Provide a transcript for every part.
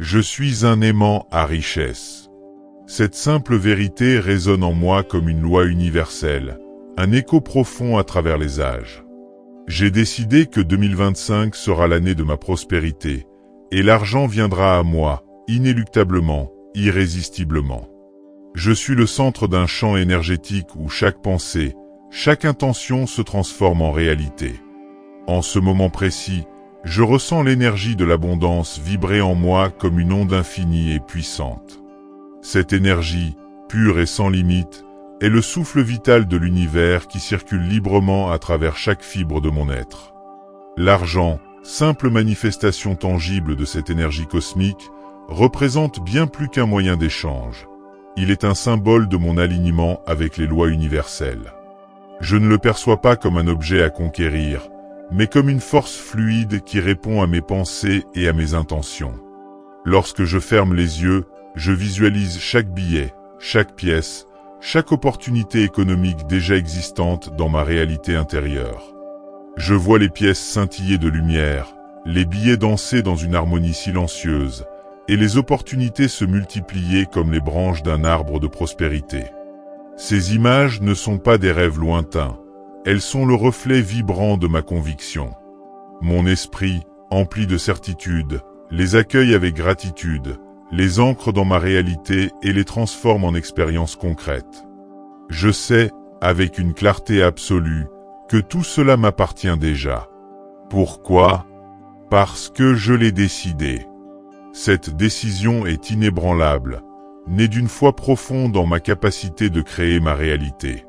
Je suis un aimant à richesse. Cette simple vérité résonne en moi comme une loi universelle, un écho profond à travers les âges. J'ai décidé que 2025 sera l'année de ma prospérité, et l'argent viendra à moi, inéluctablement, irrésistiblement. Je suis le centre d'un champ énergétique où chaque pensée, chaque intention se transforme en réalité. En ce moment précis, je ressens l'énergie de l'abondance vibrer en moi comme une onde infinie et puissante. Cette énergie, pure et sans limite, est le souffle vital de l'univers qui circule librement à travers chaque fibre de mon être. L'argent, simple manifestation tangible de cette énergie cosmique, représente bien plus qu'un moyen d'échange. Il est un symbole de mon alignement avec les lois universelles. Je ne le perçois pas comme un objet à conquérir, mais comme une force fluide qui répond à mes pensées et à mes intentions. Lorsque je ferme les yeux, je visualise chaque billet, chaque pièce, chaque opportunité économique déjà existante dans ma réalité intérieure. Je vois les pièces scintiller de lumière, les billets danser dans une harmonie silencieuse, et les opportunités se multiplier comme les branches d'un arbre de prospérité. Ces images ne sont pas des rêves lointains. Elles sont le reflet vibrant de ma conviction. Mon esprit, empli de certitude, les accueille avec gratitude, les ancre dans ma réalité et les transforme en expériences concrètes. Je sais, avec une clarté absolue, que tout cela m'appartient déjà. Pourquoi? Parce que je l'ai décidé. Cette décision est inébranlable, née d'une foi profonde en ma capacité de créer ma réalité.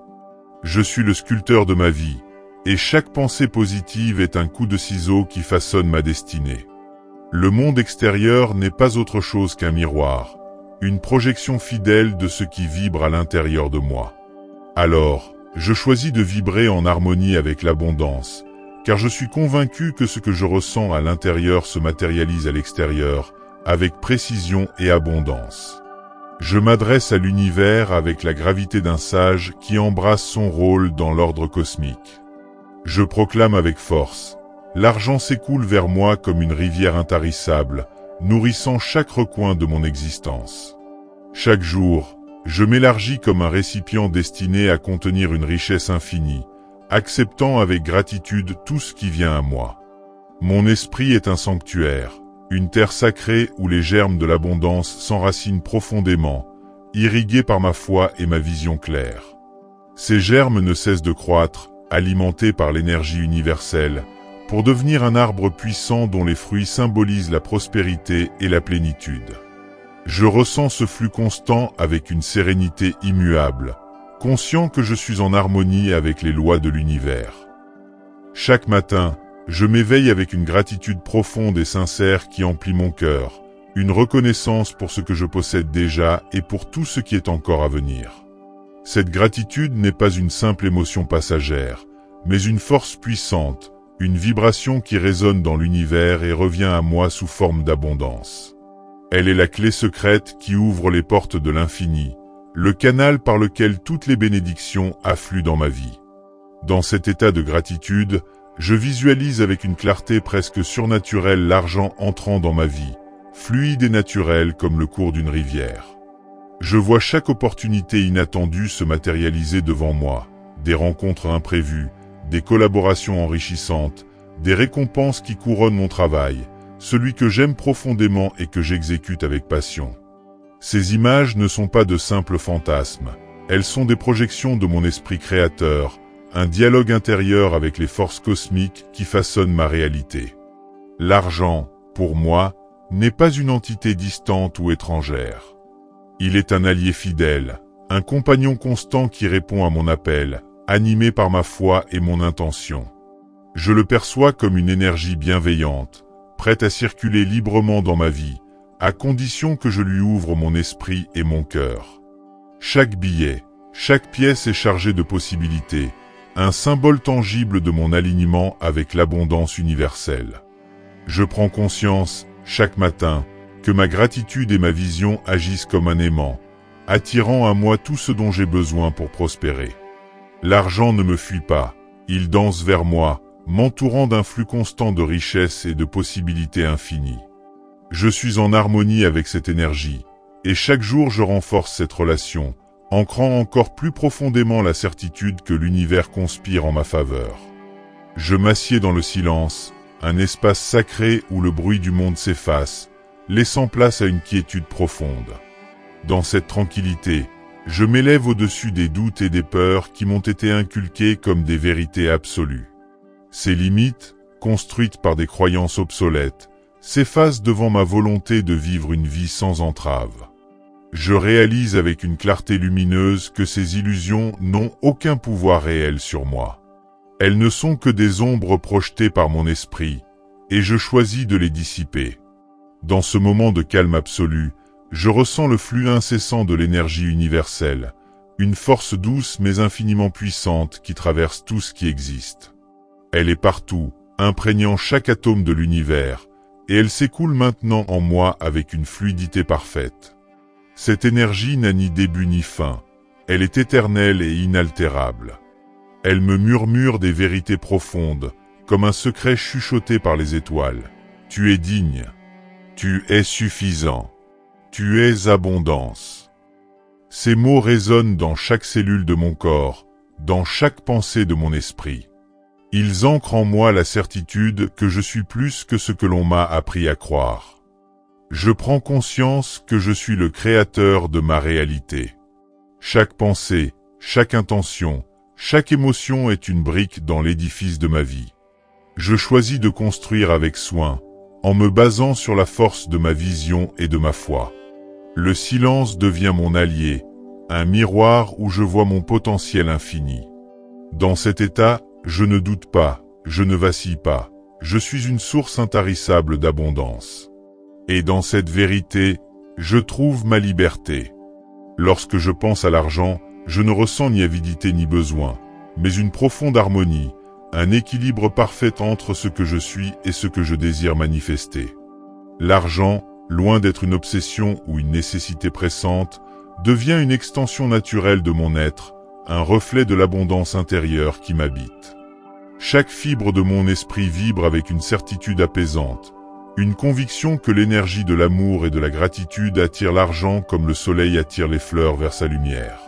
Je suis le sculpteur de ma vie, et chaque pensée positive est un coup de ciseau qui façonne ma destinée. Le monde extérieur n'est pas autre chose qu'un miroir, une projection fidèle de ce qui vibre à l'intérieur de moi. Alors, je choisis de vibrer en harmonie avec l'abondance, car je suis convaincu que ce que je ressens à l'intérieur se matérialise à l'extérieur, avec précision et abondance. Je m'adresse à l'univers avec la gravité d'un sage qui embrasse son rôle dans l'ordre cosmique. Je proclame avec force, l'argent s'écoule vers moi comme une rivière intarissable, nourrissant chaque recoin de mon existence. Chaque jour, je m'élargis comme un récipient destiné à contenir une richesse infinie, acceptant avec gratitude tout ce qui vient à moi. Mon esprit est un sanctuaire, une terre sacrée où les germes de l'abondance s'enracinent profondément, irrigués par ma foi et ma vision claire. Ces germes ne cessent de croître, alimentés par l'énergie universelle, pour devenir un arbre puissant dont les fruits symbolisent la prospérité et la plénitude. Je ressens ce flux constant avec une sérénité immuable, conscient que je suis en harmonie avec les lois de l'univers. Chaque matin, je m'éveille avec une gratitude profonde et sincère qui emplit mon cœur, une reconnaissance pour ce que je possède déjà et pour tout ce qui est encore à venir. Cette gratitude n'est pas une simple émotion passagère, mais une force puissante, une vibration qui résonne dans l'univers et revient à moi sous forme d'abondance. Elle est la clé secrète qui ouvre les portes de l'infini, le canal par lequel toutes les bénédictions affluent dans ma vie. Dans cet état de gratitude, je visualise avec une clarté presque surnaturelle l'argent entrant dans ma vie, fluide et naturel comme le cours d'une rivière. Je vois chaque opportunité inattendue se matérialiser devant moi, des rencontres imprévues, des collaborations enrichissantes, des récompenses qui couronnent mon travail, celui que j'aime profondément et que j'exécute avec passion. Ces images ne sont pas de simples fantasmes, elles sont des projections de mon esprit créateur, un dialogue intérieur avec les forces cosmiques qui façonnent ma réalité. L'argent, pour moi, n'est pas une entité distante ou étrangère. Il est un allié fidèle, un compagnon constant qui répond à mon appel, animé par ma foi et mon intention. Je le perçois comme une énergie bienveillante, prête à circuler librement dans ma vie, à condition que je lui ouvre mon esprit et mon cœur. Chaque billet, chaque pièce est chargée de possibilités, un symbole tangible de mon alignement avec l'abondance universelle. Je prends conscience, chaque matin, que ma gratitude et ma vision agissent comme un aimant, attirant à moi tout ce dont j'ai besoin pour prospérer. L'argent ne me fuit pas, il danse vers moi, m'entourant d'un flux constant de richesses et de possibilités infinies. Je suis en harmonie avec cette énergie, et chaque jour je renforce cette relation, ancrant encore plus profondément la certitude que l'univers conspire en ma faveur. Je m'assieds dans le silence, un espace sacré où le bruit du monde s'efface, laissant place à une quiétude profonde. Dans cette tranquillité, je m'élève au-dessus des doutes et des peurs qui m'ont été inculqués comme des vérités absolues. Ces limites, construites par des croyances obsolètes, s'effacent devant ma volonté de vivre une vie sans entrave. Je réalise avec une clarté lumineuse que ces illusions n'ont aucun pouvoir réel sur moi. Elles ne sont que des ombres projetées par mon esprit, et je choisis de les dissiper. Dans ce moment de calme absolu, je ressens le flux incessant de l'énergie universelle, une force douce mais infiniment puissante qui traverse tout ce qui existe. Elle est partout, imprégnant chaque atome de l'univers, et elle s'écoule maintenant en moi avec une fluidité parfaite. Cette énergie n'a ni début ni fin, elle est éternelle et inaltérable. Elle me murmure des vérités profondes, comme un secret chuchoté par les étoiles. Tu es digne, tu es suffisant, tu es abondance. Ces mots résonnent dans chaque cellule de mon corps, dans chaque pensée de mon esprit. Ils ancrent en moi la certitude que je suis plus que ce que l'on m'a appris à croire. Je prends conscience que je suis le créateur de ma réalité. Chaque pensée, chaque intention, chaque émotion est une brique dans l'édifice de ma vie. Je choisis de construire avec soin, en me basant sur la force de ma vision et de ma foi. Le silence devient mon allié, un miroir où je vois mon potentiel infini. Dans cet état, je ne doute pas, je ne vacille pas, je suis une source intarissable d'abondance. Et dans cette vérité, je trouve ma liberté. Lorsque je pense à l'argent, je ne ressens ni avidité ni besoin, mais une profonde harmonie, un équilibre parfait entre ce que je suis et ce que je désire manifester. L'argent, loin d'être une obsession ou une nécessité pressante, devient une extension naturelle de mon être, un reflet de l'abondance intérieure qui m'habite. Chaque fibre de mon esprit vibre avec une certitude apaisante, une conviction que l'énergie de l'amour et de la gratitude attire l'argent comme le soleil attire les fleurs vers sa lumière.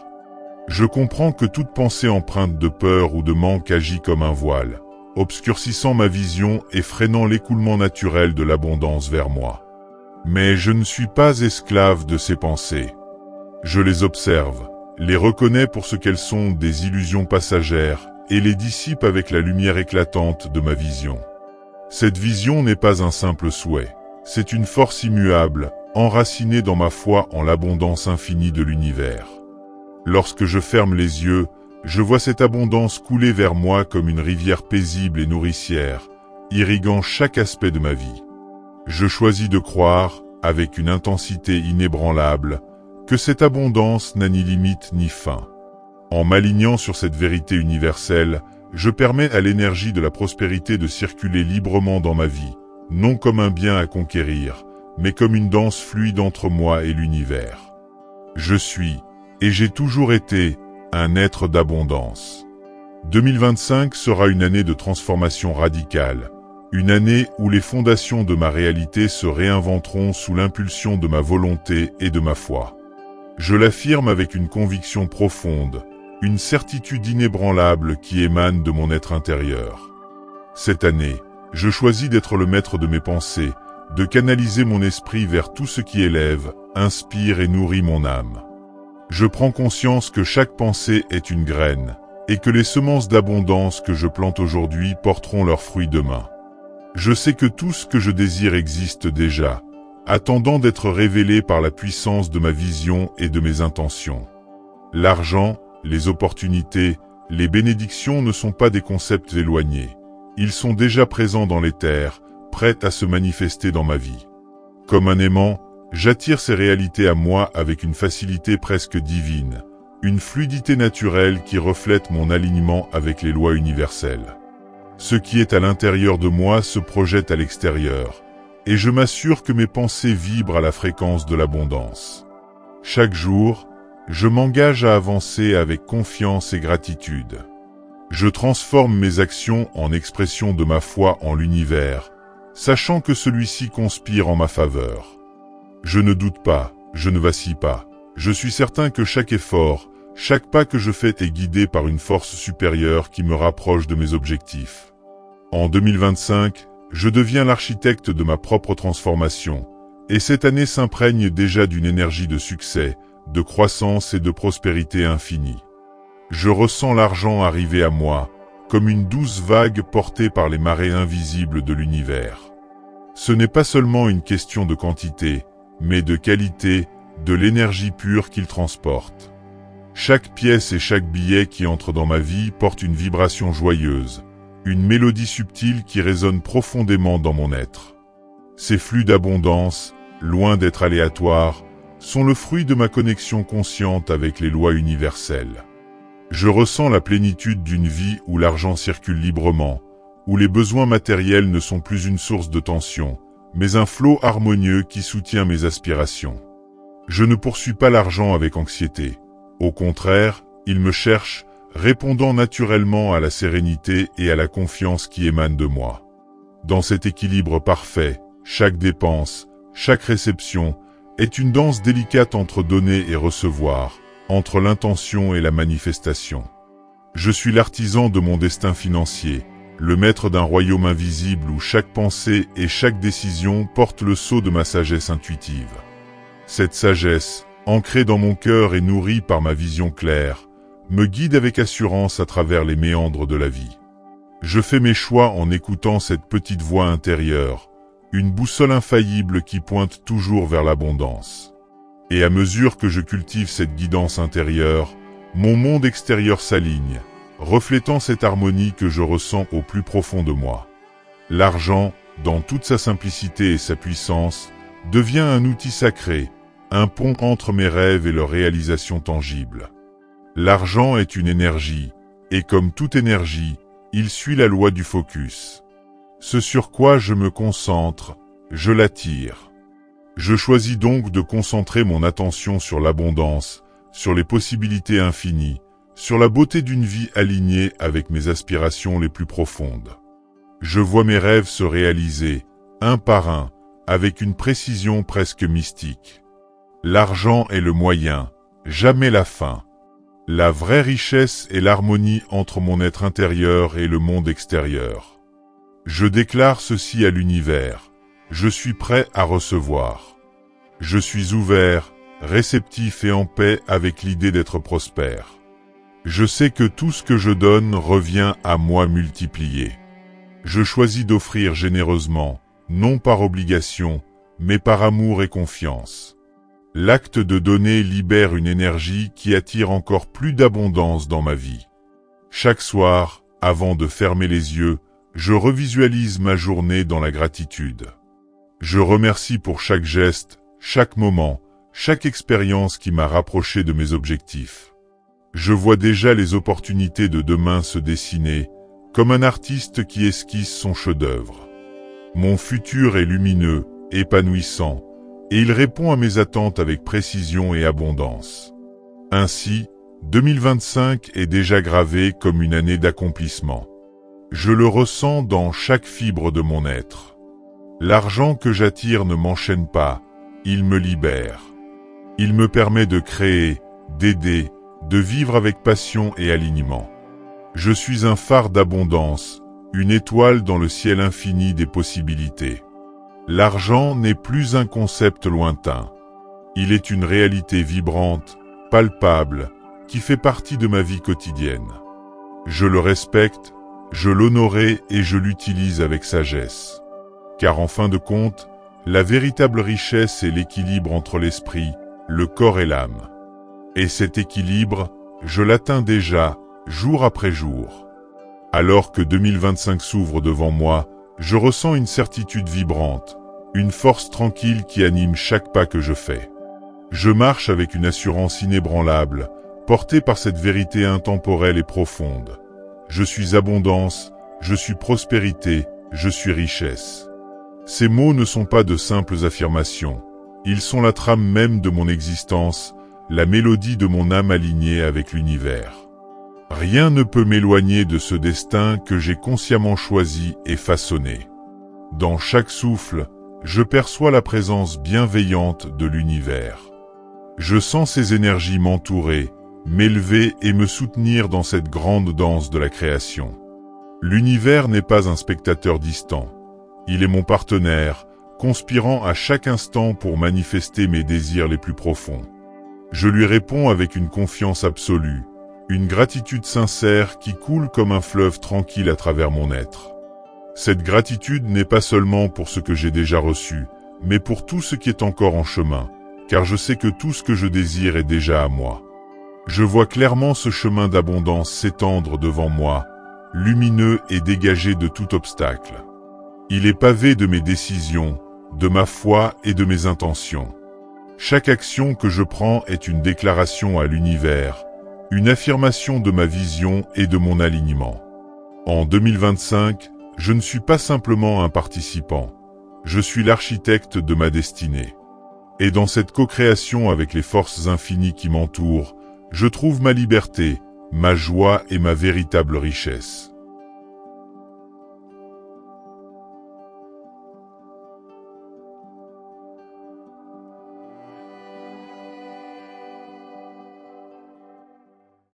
Je comprends que toute pensée empreinte de peur ou de manque agit comme un voile, obscurcissant ma vision et freinant l'écoulement naturel de l'abondance vers moi. Mais je ne suis pas esclave de ces pensées. Je les observe, les reconnais pour ce qu'elles sont, des illusions passagères, et les dissipe avec la lumière éclatante de ma vision. Cette vision n'est pas un simple souhait, c'est une force immuable, enracinée dans ma foi en l'abondance infinie de l'univers. Lorsque je ferme les yeux, je vois cette abondance couler vers moi comme une rivière paisible et nourricière, irriguant chaque aspect de ma vie. Je choisis de croire, avec une intensité inébranlable, que cette abondance n'a ni limite ni fin. En m'alignant sur cette vérité universelle, je permets à l'énergie de la prospérité de circuler librement dans ma vie, non comme un bien à conquérir, mais comme une danse fluide entre moi et l'univers. Je suis, et j'ai toujours été, un être d'abondance. 2025 sera une année de transformation radicale, une année où les fondations de ma réalité se réinventeront sous l'impulsion de ma volonté et de ma foi. Je l'affirme avec une conviction profonde, une certitude inébranlable qui émane de mon être intérieur. Cette année, je choisis d'être le maître de mes pensées, de canaliser mon esprit vers tout ce qui élève, inspire et nourrit mon âme. Je prends conscience que chaque pensée est une graine, et que les semences d'abondance que je plante aujourd'hui porteront leurs fruits demain. Je sais que tout ce que je désire existe déjà, attendant d'être révélé par la puissance de ma vision et de mes intentions. L'argent, les opportunités, les bénédictions ne sont pas des concepts éloignés. Ils sont déjà présents dans les terres, prêts à se manifester dans ma vie. Comme un aimant, j'attire ces réalités à moi avec une facilité presque divine, une fluidité naturelle qui reflète mon alignement avec les lois universelles. Ce qui est à l'intérieur de moi se projette à l'extérieur, et je m'assure que mes pensées vibrent à la fréquence de l'abondance. Chaque jour, je m'engage à avancer avec confiance et gratitude. Je transforme mes actions en expression de ma foi en l'univers, sachant que celui-ci conspire en ma faveur. Je ne doute pas, je ne vacille pas. Je suis certain que chaque effort, chaque pas que je fais est guidé par une force supérieure qui me rapproche de mes objectifs. En 2025, je deviens l'architecte de ma propre transformation, et cette année s'imprègne déjà d'une énergie de succès, de croissance et de prospérité infinie. Je ressens l'argent arriver à moi, comme une douce vague portée par les marées invisibles de l'univers. Ce n'est pas seulement une question de quantité, mais de qualité, de l'énergie pure qu'il transporte. Chaque pièce et chaque billet qui entre dans ma vie porte une vibration joyeuse, une mélodie subtile qui résonne profondément dans mon être. Ces flux d'abondance, loin d'être aléatoires, sont le fruit de ma connexion consciente avec les lois universelles. Je ressens la plénitude d'une vie où l'argent circule librement, où les besoins matériels ne sont plus une source de tension, mais un flot harmonieux qui soutient mes aspirations. Je ne poursuis pas l'argent avec anxiété. Au contraire, il me cherche, répondant naturellement à la sérénité et à la confiance qui émanent de moi. Dans cet équilibre parfait, chaque dépense, chaque réception, est une danse délicate entre donner et recevoir, entre l'intention et la manifestation. Je suis l'artisan de mon destin financier, le maître d'un royaume invisible où chaque pensée et chaque décision portent le sceau de ma sagesse intuitive. Cette sagesse, ancrée dans mon cœur et nourrie par ma vision claire, me guide avec assurance à travers les méandres de la vie. Je fais mes choix en écoutant cette petite voix intérieure, une boussole infaillible qui pointe toujours vers l'abondance. Et à mesure que je cultive cette guidance intérieure, mon monde extérieur s'aligne, reflétant cette harmonie que je ressens au plus profond de moi. L'argent, dans toute sa simplicité et sa puissance, devient un outil sacré, un pont entre mes rêves et leur réalisation tangible. L'argent est une énergie, et comme toute énergie, il suit la loi du focus. Ce sur quoi je me concentre, je l'attire. Je choisis donc de concentrer mon attention sur l'abondance, sur les possibilités infinies, sur la beauté d'une vie alignée avec mes aspirations les plus profondes. Je vois mes rêves se réaliser, un par un, avec une précision presque mystique. L'argent est le moyen, jamais la fin. La vraie richesse est l'harmonie entre mon être intérieur et le monde extérieur. Je déclare ceci à l'univers. Je suis prêt à recevoir. Je suis ouvert, réceptif et en paix avec l'idée d'être prospère. Je sais que tout ce que je donne revient à moi multiplié. Je choisis d'offrir généreusement, non par obligation, mais par amour et confiance. L'acte de donner libère une énergie qui attire encore plus d'abondance dans ma vie. Chaque soir, avant de fermer les yeux, je revisualise ma journée dans la gratitude. Je remercie pour chaque geste, chaque moment, chaque expérience qui m'a rapproché de mes objectifs. Je vois déjà les opportunités de demain se dessiner, comme un artiste qui esquisse son chef-d'œuvre. Mon futur est lumineux, épanouissant, et il répond à mes attentes avec précision et abondance. Ainsi, 2025 est déjà gravé comme une année d'accomplissement. Je le ressens dans chaque fibre de mon être. L'argent que j'attire ne m'enchaîne pas, il me libère. Il me permet de créer, d'aider, de vivre avec passion et alignement. Je suis un phare d'abondance, une étoile dans le ciel infini des possibilités. L'argent n'est plus un concept lointain. Il est une réalité vibrante, palpable, qui fait partie de ma vie quotidienne. Je le respecte, je l'honorerai et je l'utilise avec sagesse. Car en fin de compte, la véritable richesse est l'équilibre entre l'esprit, le corps et l'âme. Et cet équilibre, je l'atteins déjà, jour après jour. Alors que 2025 s'ouvre devant moi, je ressens une certitude vibrante, une force tranquille qui anime chaque pas que je fais. Je marche avec une assurance inébranlable, portée par cette vérité intemporelle et profonde. Je suis abondance, je suis prospérité, je suis richesse. Ces mots ne sont pas de simples affirmations. Ils sont la trame même de mon existence, la mélodie de mon âme alignée avec l'univers. Rien ne peut m'éloigner de ce destin que j'ai consciemment choisi et façonné. Dans chaque souffle, je perçois la présence bienveillante de l'univers. Je sens ces énergies m'entourer, m'élever et me soutenir dans cette grande danse de la création. L'univers n'est pas un spectateur distant. Il est mon partenaire, conspirant à chaque instant pour manifester mes désirs les plus profonds. Je lui réponds avec une confiance absolue, une gratitude sincère qui coule comme un fleuve tranquille à travers mon être. Cette gratitude n'est pas seulement pour ce que j'ai déjà reçu, mais pour tout ce qui est encore en chemin, car je sais que tout ce que je désire est déjà à moi. Je vois clairement ce chemin d'abondance s'étendre devant moi, lumineux et dégagé de tout obstacle. Il est pavé de mes décisions, de ma foi et de mes intentions. Chaque action que je prends est une déclaration à l'univers, une affirmation de ma vision et de mon alignement. En 2025, je ne suis pas simplement un participant, je suis l'architecte de ma destinée. Et dans cette co-création avec les forces infinies qui m'entourent, je trouve ma liberté, ma joie et ma véritable richesse.